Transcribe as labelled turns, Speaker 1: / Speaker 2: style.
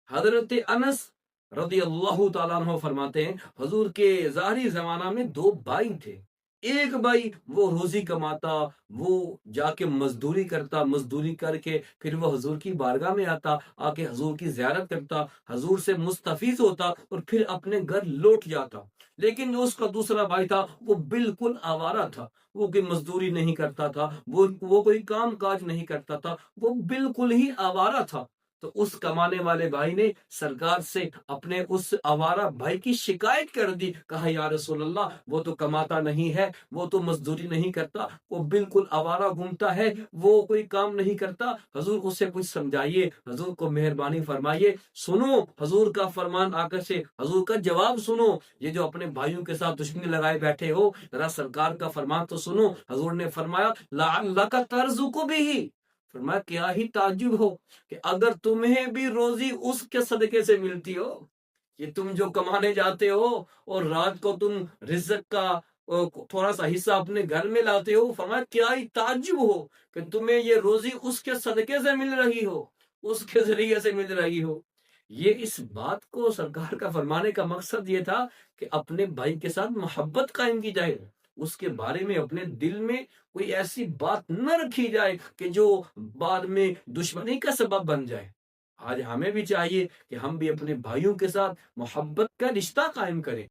Speaker 1: حضرت انس رضی اللہ تعالیٰ عنہ فرماتے ہیں حضور کے ظاہری زمانہ میں دو بھائی تھے۔ ایک بھائی وہ روزی کماتا، وہ جا کے مزدوری کرتا، مزدوری کر کے پھر وہ حضور کی بارگاہ میں آتا، آ کے حضور کی زیارت کرتا، حضور سے مستفیض ہوتا اور پھر اپنے گھر لوٹ جاتا۔ لیکن جو اس کا دوسرا بھائی تھا وہ بالکل آوارہ تھا، وہ کوئی مزدوری نہیں کرتا تھا، وہ کوئی کام کاج نہیں کرتا تھا، وہ بالکل ہی آوارہ تھا۔ تو اس کمانے والے بھائی نے سرکار سے اپنے اس آوارہ بھائی کی شکایت کر دی، کہا یا رسول اللہ وہ تو کماتا نہیں ہے، وہ تو مزدوری نہیں کرتا، وہ بالکل آوارہ گھومتا ہے، وہ کوئی کام نہیں کرتا، حضور اسے کچھ سمجھائیے، حضور کو مہربانی فرمائیے۔ سنو حضور کا فرمان آ کر سے، حضور کا جواب سنو، یہ جو اپنے بھائیوں کے ساتھ دشمنی لگائے بیٹھے ہو، ذرا سرکار کا فرمان تو سنو۔ حضور نے فرمایا لعلک ترزق بہ، فرمایا کیا ہی تعجب ہو کہ اگر تمہیں بھی روزی اس کے صدقے سے ملتی ہو، یہ تم جو کمانے جاتے ہو اور رات کو تم رزق کا تھوڑا سا حصہ اپنے گھر میں لاتے ہو، فرمایا کیا ہی تعجب ہو کہ تمہیں یہ روزی اس کے صدقے سے مل رہی ہو، اس کے ذریعے سے مل رہی ہو۔ یہ اس بات کو سرکار کا فرمانے کا مقصد یہ تھا کہ اپنے بھائی کے ساتھ محبت قائم کی جائے، اس کے بارے میں اپنے دل میں کوئی ایسی بات نہ رکھی جائے کہ جو بعد میں دشمنی کا سبب بن جائے۔ آج ہمیں بھی چاہیے کہ ہم بھی اپنے بھائیوں کے ساتھ محبت کا رشتہ قائم کریں۔